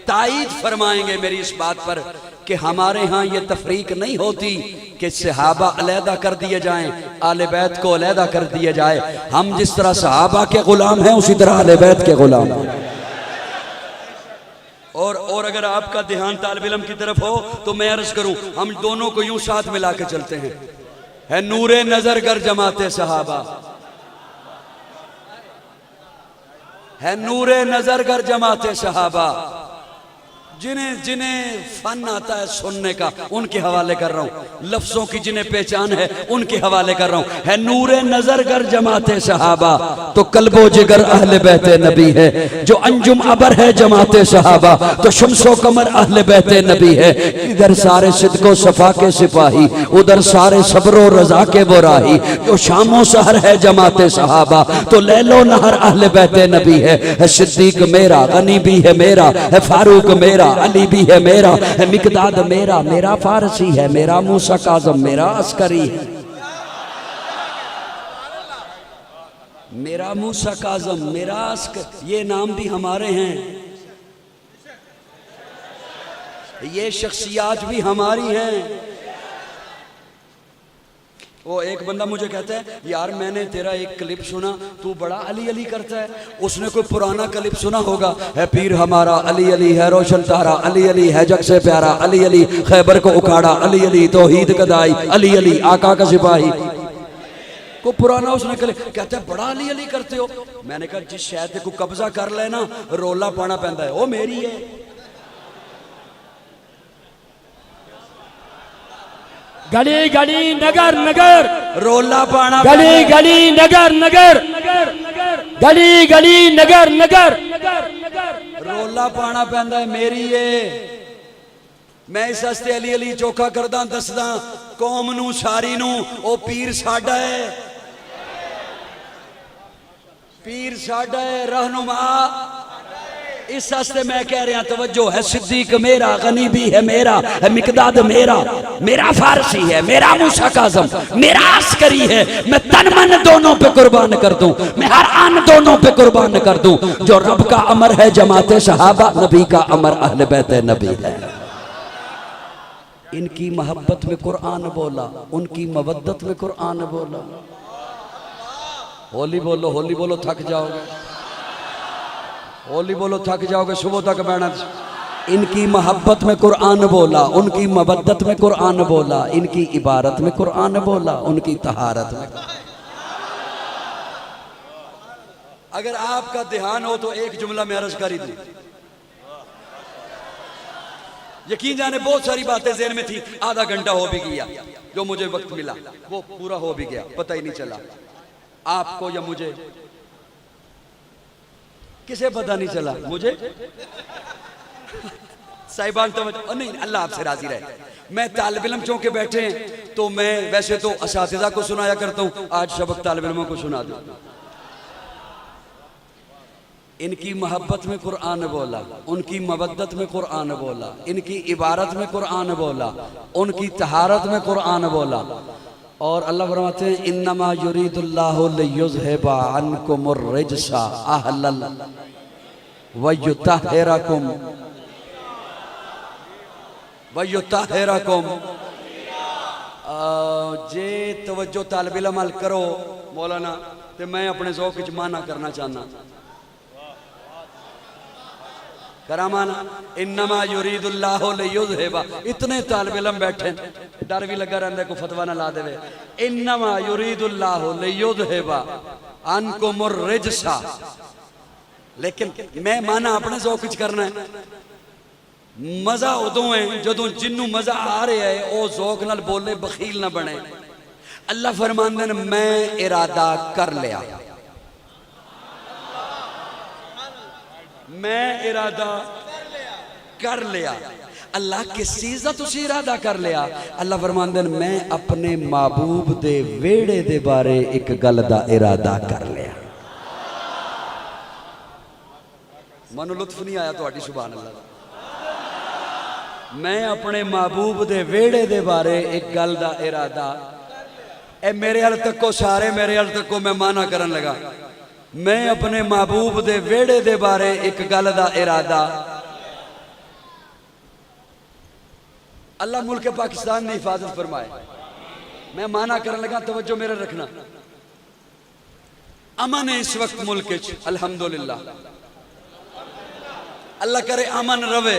تائید فرمائیں گے میری اس بات پر کہ ہمارے ہاں یہ تفریق نہیں ہوتی کہ صحابہ علیحدہ کر دیے جائیں، آل بیت کو علیحدہ کر دیے جائے۔ ہم جس طرح صحابہ کے غلام ہیں اسی طرح آل بیت کے غلام ہیں۔ اور اگر آپ کا دھیان طالب علم کی طرف ہو تو میں عرض کروں، ہم دونوں کو یوں ساتھ ملا کے چلتے ہیں۔ ہے نور نظر گر جماعت صحابہ، ہے نور نظر گر جماعت صحابہ، جنہیں فن آتا ہے سننے کا ان کے حوالے کر رہا ہوں، لفظوں کی جنہیں پہچان ہے ان کے حوالے کر رہا ہوں۔ ہے نور نظر گر جماعت صحابہ تو قلب و جگر اہل بیت نبی ہے، جو انجم ابر ہے جماعت صحابہ تو شمس و قمر اہل بیت نبی ہے۔ ادھر سارے صدق و صفا کے سپاہی، ادھر سارے صبر و رضا کے براہی، جو شام و سحر ہے جماعت صحابہ تو لیل و نہر اہل بیت نبی ہے۔ ہے صدیق میرا، غنی بھی ہے میرا، ہے فاروق میرا، علی بھی ہے میرا، ہے مقداد میرا، میرا فارسی ہے، میرا موسیٰ کاظم، میرا عسکری ہے، میرا موسیٰ کاظم، میرا عسکری۔ یہ نام بھی ہمارے ہیں، یہ شخصیات بھی ہماری ہیں۔ وہ ایک بندہ مجھے کہتا ہے یار میں نے تیرا ایک کلپ سنا، تو بڑا علی علی کرتا ہے۔ اس نے کوئی پرانا کلپ سنا ہوگا، ہے پیر ہمارا علی علی ہے، روشن تارا علی علی ہے، جگ سے پیارا علی علی، خیبر کو اکھاڑا علی علی، توحید کا دائی علی علی، آقا کا سپاہی۔ کو پرانا اس نے کہتا ہے بڑا علی علی کرتے ہو۔ میں نے کہا جس شاید کو قبضہ کر لینا رولا پانا پہنتا ہے، وہ میری ہے۔ گلی گلی نگر نگر رولا پانا، گلی گلی نگر نگر گلی گلی نگر نگر رولا پانا پہندا ہے میری ہے۔ میں اس ہستے علی علی چوکھا کرداں دسداں قوم نو ساری نو او پیر ساڈا ہے، پیر ساڈا ہے، رہنما۔ اس ہستے میں کہہ رہا توجہ ہے، صدیق میرا، غنی بھی ہے میرا، ہے مقداد میرا، میرا فارسی ہے، میرا موسیٰ کاظم، میرا عسکری ہے۔ میں تن من دونوں پہ قربان کر دوں، میں ہر آن دونوں پہ قربان کر دوں۔ جو رب کا امر ہے جماعت صحابہ، نبی کا امر اہل بیت نبی ہے۔ ان کی محبت میں قرآن بولا، ان کی مودت میں قرآن بولا۔ ہولی بولو، ہولی بولو، تھک جاؤ گے، ہولی بولو تھک جاؤ گے، صبح تک بیٹھنا۔ ان کی محبت میں قرآن بولا، ان کی مودت میں قرآن بولا، ان کی عبارت میں قرآن بولا، ان کی طہارت میں۔ اگر آپ کا دھیان ہو تو ایک جملہ میں عرض کر ہی دوں۔ یقین جانے بہت ساری باتیں ذہن میں تھی، آدھا گھنٹہ ہو بھی گیا، جو مجھے وقت ملا وہ پورا ہو بھی گیا، پتہ ہی نہیں چلا آپ کو یا مجھے، کسے پتہ نہیں چلا، مجھے صاحبان توجہ نہیں، اللہ آپ سے راضی رہے۔ میں طالب علم چونکہ بیٹھے ہیں تو میں ویسے تو اساتذہ کو سنایا کرتا ہوں، آج سبق طالب علموں کو سنا دوں۔ ان کی محبت میں قرآن بولا، ان کی مودت میں قرآن بولا، ان کی عبارت میں قرآن بولا، ان کی طہارت میں قرآن بولا۔ اور اللہ فرماتے ہیں انما یرید اللہ لیذھب عنکم الرجس اہل ویطہرکم جے توجہ طالب علم عمل کرو مولانا تو میں اپنے ذوق وچ مانا کرنا چاہنا کرامانا انما یرید اللہ لیذھب۔ اتنے طالب علم بیٹھے ڈر بھی لگا رہتا ہے کوئی فتویٰ نہ لا دے۔ انما یرید اللہ لیذھب عنکم الرجس، لیکن میں مانا اپنے ذوق وچ کرنا ہے۔ مزہ ادوں ہے جدوں جنوں مزہ آ رہا ہے او ذوق نال بولے، بخیل نہ بنے۔ اللہ فرماندے نے میں ارادہ کر لیا، میں ارادہ کر لیا۔ اللہ کس چیز دا تسی ارادہ کر لیا؟ اللہ فرماندے نے میں اپنے محبوب دے ویڑے دے بارے ایک گل دا ارادہ کر لیا۔ منو لطف نہیں آیا تو سبحان اللہ۔ میں اپنے محبوب دے ویڑے دے بارے ایک گل دا ارادہ، اے میرے حال تک کو سارے میرے حال تک کو میں مانا کرن لگا۔ میں اپنے محبوب دے ویڑے دے بارے ایک گل دا ارادہ اللہ ملک پاکستان میں حفاظت فرمائے. میں مانا کرنے لگا, توجہ میرے رکھنا. امن ہے اس وقت ملک وچ الحمدللہ. اللہ کرے امن رہے,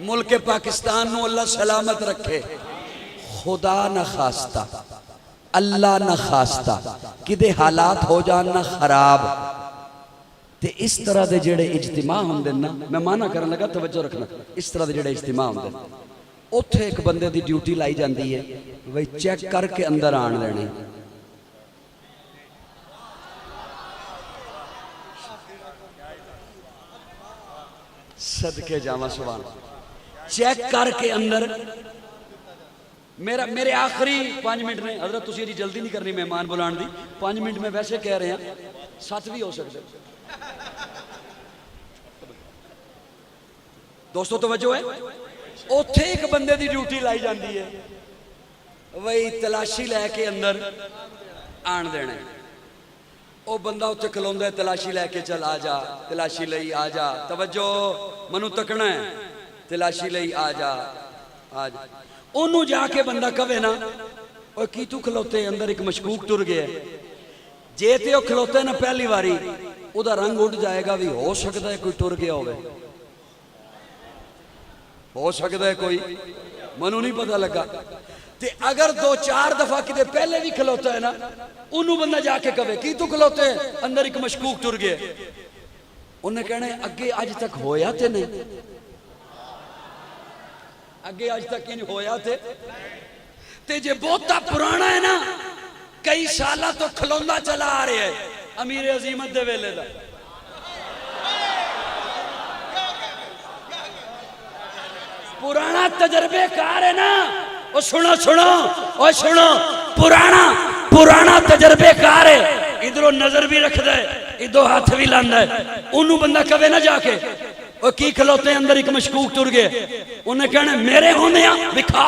ملک پاکستان نو اللہ سلامت رکھے. خدا نہ خواستہ, اللہ نہ خواستہ کدے حالات ہو جان نہ خراب تے اس طرح دے جڑے اجتماع ہوندے نا, میں مانا کرنے لگا توجہ رکھنا, اس طرح دے جڑے اجتماع ہوندے اوتھے ایک بندے دی ڈیوٹی لائی جاندی ہے وہی چیک کر کے اندر آن لینے. صدقے جاواں سبحان, چیک کر کے اندر. میرے آخری 5 منٹ نے حضرت تسی جی جلدی نہیں کرنی مہمان بلان دی, 5 منٹ میں ویسے کہہ رہے ہیں, 7 بھی ہو سکتے. دوستو توجہ ہے, اوتھے ایک بندے دی ڈیوٹی لائی جاندی ہے وہی تلاشی لے کے اندر آن دینا. او بندہ اتنے کھلوندا ہے, تلاشی لے کے چل آ جا, تلاشی لئی آ جا, توجہ منو تکنا ہے, تلاشی لئی آ جا آ جا. انہوں جا کے بندہ کہے نا اوہ کی تو کھلوتے, اندر ایک مشکوک ٹر گیا ہے. جے تے او کھلوتے نا پہلی واری او دا رنگ اٹھ جائے گا, بھی ہو سکتا ہے کوئی ٹر گیا ہوئے, ہو سکتا ہے کوئی, منو نہیں پتہ لگا. تے اگر 2-4 دفعہ کدے پہلے بھی کھلوتا ہے نا, انہوں بندہ جا کے کہے کی تو کھلوتے ہیں, اندر ایک مشکوک ٹر گیا. انہیں کہنے اگے آج تک ہویا تے نہیں, اگے آج تک نہیں ہویا تے جے بہتا پرانا ہے نا, کئی سالہ تو کھلوندا چلا آ رہے ہیں امیر عظیمت دے ویلے دا. پرانا تجربے کار ہے نا, او سنو پرانا تجربے کار ہے, ادھروں نظر بھی رکھ دے, ادھروں ہاتھ بھی لاندہ ہے. انہوں بندہ کہے نہ جا کے وہ کی کھلوتے ہیں, اندر ایک مشکوک ٹر گئے. انہیں کہنے میرے ہونے بکھا,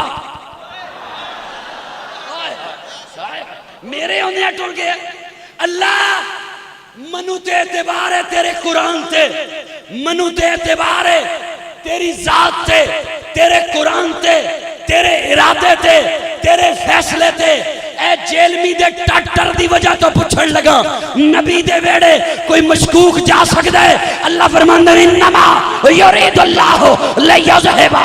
میرے ہونے ٹر گئے. اللہ منو تے اعتبار ہے تیرے قرآن تے, منو تے اعتبار ہے تیری ذات تے, تیرے قرآن تے, تیرے ارادے تے, تیرے فیصلے تے. اے جیلمی دے ڈاکٹر دی وجہ تو پوچھن لگا, نبی دے ویڑے کوئی مشکوک جا سکتا ہے؟ اللہ فرماندے انما یرید اللہ لیذھب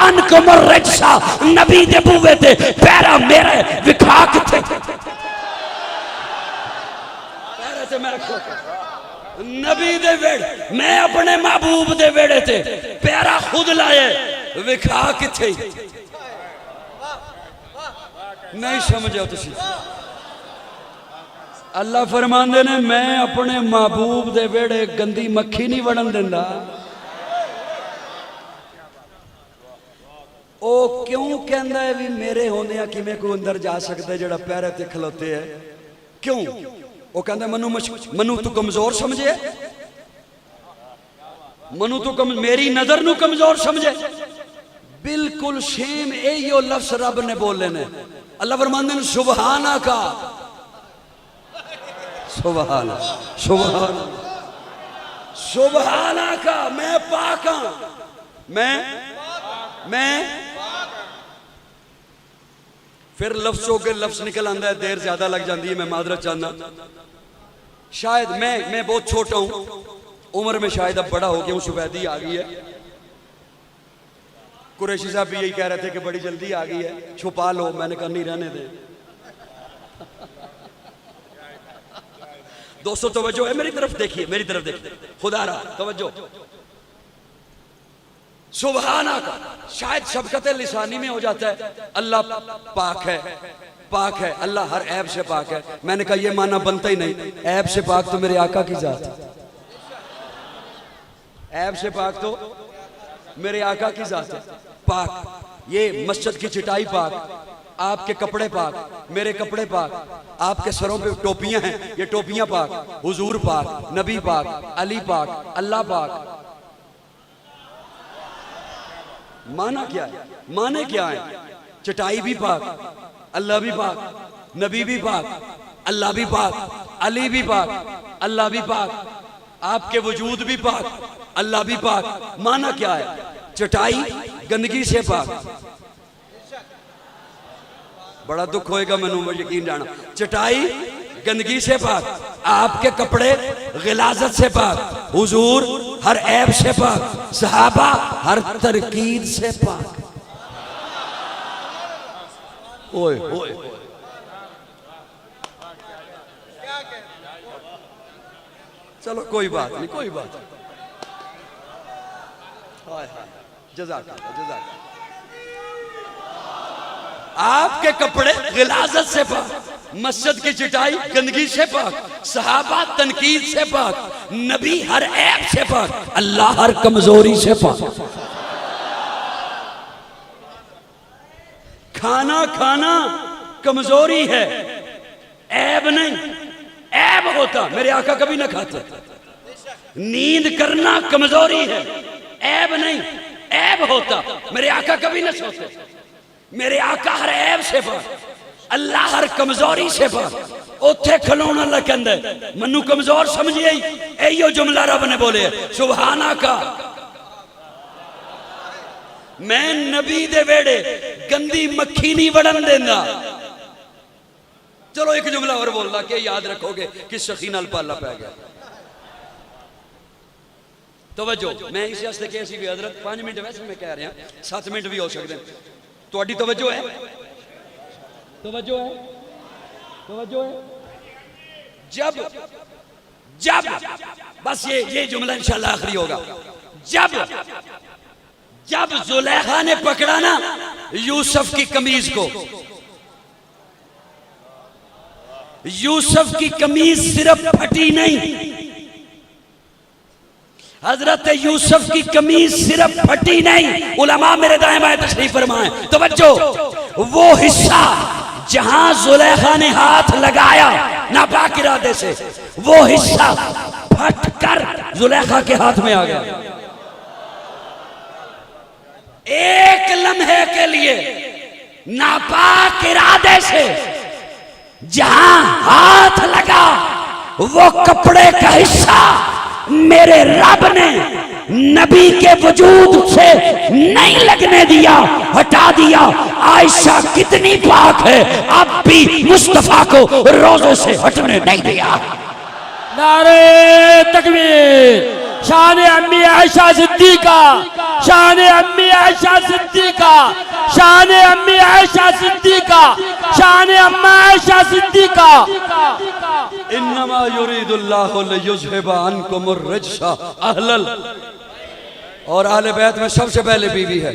عنکم الرجس. نبی دے بوے تے پیرا میرے وکھا کتے پیرے تے میں رکھو, نبی دے ویڑے, میں اپنے محبوب دے ویڑے تے پیرا خود لائے, وکھا کتے نہیں سمجھا تسی. اللہ فرماندے نے میں اپنے محبوب دے ویڑے گندی مکھی نہیں وڑن دیندا. او کیوں کہندا ہے بھی میرے ہوندے کہ میں کوئی اندر جا سکتا ہے جڑا پیرے تے کھلوتے ہے؟ کیوں؟ او کہندا منو تو کمزور سمجھے, منو تو میری نظر نو کمزور سمجھے. بالکل سیم ایو لفظ رب نے بولے نے. اللہ فرماندے نے سبحانہ کا, سبحانہ کا, میں پاک ہاں, میں پھر لفظوں کے لفظ نکل آندہ ہے, دیر زیادہ لگ جاندی ہے, میں معذرت چاہنا. شاید میں بہت چھوٹا ہوں, عمر میں شاید اب بڑا ہو گیا ہوں, سفیدی آ گئی ہے. قریشی صاحب بھی یہی کہہ رہے تھے کہ بڑی جلدی آ گئی ہے, چھپا لو. میں نے کہا نہیں رہنے دیں. دوستو توجہ ہے, میری طرف دیکھیے, میری طرف دیکھیے, خدا رہا توجہ. سبحانہ کا شاید شبکت لسانی میں ہو جاتا ہے اللہ پاک ہے, پاک ہے, اللہ ہر عیب سے پاک ہے. میں نے کہا یہ معنی بنتا ہی نہیں, عیب سے پاک تو میرے آقا کی ذات ہے, عیب سے پاک تو میرے آقا کی ذات ہے. پاک, یہ مسجد کی چٹائی پاک, آپ کے کپڑے پاک, میرے کپڑے پاک, آپ کے سروں پہ ٹوپیاں ہیں, یہ ٹوپیاں پاک, حضور پاک, نبی پاک, علی پاک, اللہ پاک. معنی کیا ہے؟ معنی کیا ہے؟ چٹائی بھی پاک, اللہ بھی پاک, نبی بھی پاک, اللہ بھی پاک, علی بھی پاک, اللہ بھی پاک, آپ کے وجود بھی پاک, اللہ بھی پاک. معنی کیا ہے؟ چٹائی گندگی سے پاک. بڑا دکھ ہوئے گا مینوں یقین جانا. چٹائی گندگی سے پاک. آپ کے کپڑے غلاظت سے پاک. حضور ہر عیب سے پاک. صحابہ ہر تنقید سے پاک. اوئے اوئے چلو کوئی بات نہیں کوئی بات نہیں. جزاک اللہ جزاک اللہ. آپ کے کپڑے غلاظت سے پاک. مسجد کی چٹائی گندگی سے پاک. صحابہ تنقید سے پاک. نبی ہر عیب سے پاک. اللہ ہر کمزوری سے پاک. کھانا کھانا کمزوری ہے عیب نہیں. عیب ہوتا میرے آقا کبھی نہ کھاتے. نیند کرنا کمزوری ہے عیب نہیں. عیب ہوتا میرے آقا کبھی نہ سوتے. میرے آقا ہر عیب سے پاک. اللہ ہر کمزوری سے پاک. اوتھے کھلونا اللہ کے اندر منو کمزور سمجھئے ایو جملہ رب نے بولے سبحانہ کا. میں نبی دے ویڑے گندی مکھی نہیں وڑن دینا. چلو ایک جملہ اور بولنا کہ یاد رکھو گے کہ سخی نال پالا پہ گیا. توجہ میں اس واسطے کہ اسی بھی حضرت 5 منٹ ویسے میں کہہ رہے ہیں 7 منٹ بھی ہو سکتے ہیں. تہاڈی توجہ ہے توجہ ہے توجہ ہے. جب بس یہ جملہ انشاءاللہ آخری ہوگا. جب زلیخا نے پکڑا نا یوسف کی قمیض کو. یوسف کی قمیض صرف پھٹی نہیں. حضرت یوسف کی قمیض صرف پھٹی نہیں. علماء میرے دائیں بائیں تشریف فرمائیں. توجہ وہ حصہ جہاں زلیخا نے ہاتھ لگایا ناپاک ارادے سے وہ حصہ پھٹ کر زلیخا کے ہاتھ میں آ گیا. ایک لمحے کے لیے ناپاک ارادے سے جہاں ہاتھ لگا وہ کپڑے کا حصہ میرے رب نے نبی کے وجود سے نہیں لگنے دیا ہٹا دیا. عائشہ کتنی پاک ہے اب بھی مصطفیٰ کو روزے سے ہٹنے نہیں دیا. نعرہ تکبیر. شان امی عائشہ صدیقہ. شان امی عائشہ صدیقہ. شان امی عائشہ صدیقہ. شان امی عائشہ صدیقہ. انما یرید اللہ لیذھب عنکم الرجس اہل. اور اہل بیت میں سب سے پہلے بیوی ہے.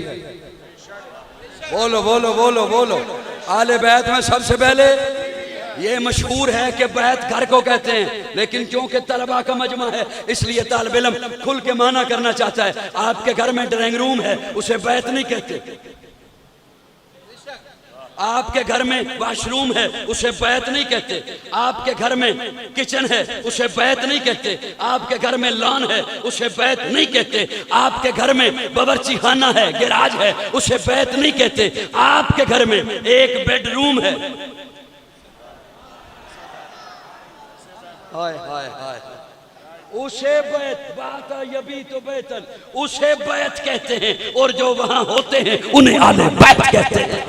بولو بولو بولو بولو. اہل بیت میں سب سے پہلے. یہ مشہور ہے کہ بیت گھر کو کہتے ہیں لیکن کیونکہ طلبہ کا مجمع ہے اس لیے طالب علم کھل کے معنی کرنا چاہتا ہے. آپ کے گھر میں ڈرائنگ روم ہے اسے بیت نہیں کہتے. آپ کے گھر میں واش روم ہے اسے بیت نہیں کہتے. آپ کے گھر میں کچن ہے اسے بیت نہیں کہتے. آپ کے گھر میں لان ہے اسے بیت نہیں کہتے. آپ کے گھر میں باورچی خانہ ہے گیراج ہے اسے بیت نہیں کہتے. آپ کے گھر میں ایک بیڈ روم ہے. ہائے ہائے ہائے اسے بیت بات یبی تو بیتن اسے بیت کہتے ہیں اور جو وہاں ہوتے ہیں انہیں اہل بیت کہتے ہیں.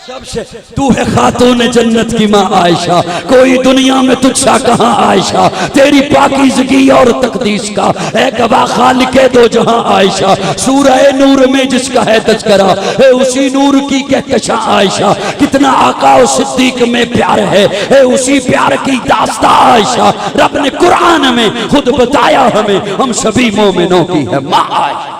سب سے تو ہے خاتون جنت کی ماں عائشہ. کوئی دنیا میں تجھ سا کہاں عائشہ. تیری پاکیزگی اور تقدیس کا ہے گواہ خالق دو جہاں عائشہ. سورہ نور میں جس کا ہے تذکرہ ہے اسی نور کی کہکشاں عائشہ. کتنا آقا و صدیق میں پیار ہے اسی پیار کی داستان عائشہ. رب نے قرآن میں خود بتایا ہمیں ہم سبھی مومنوں کی ہے ماں عائشہ.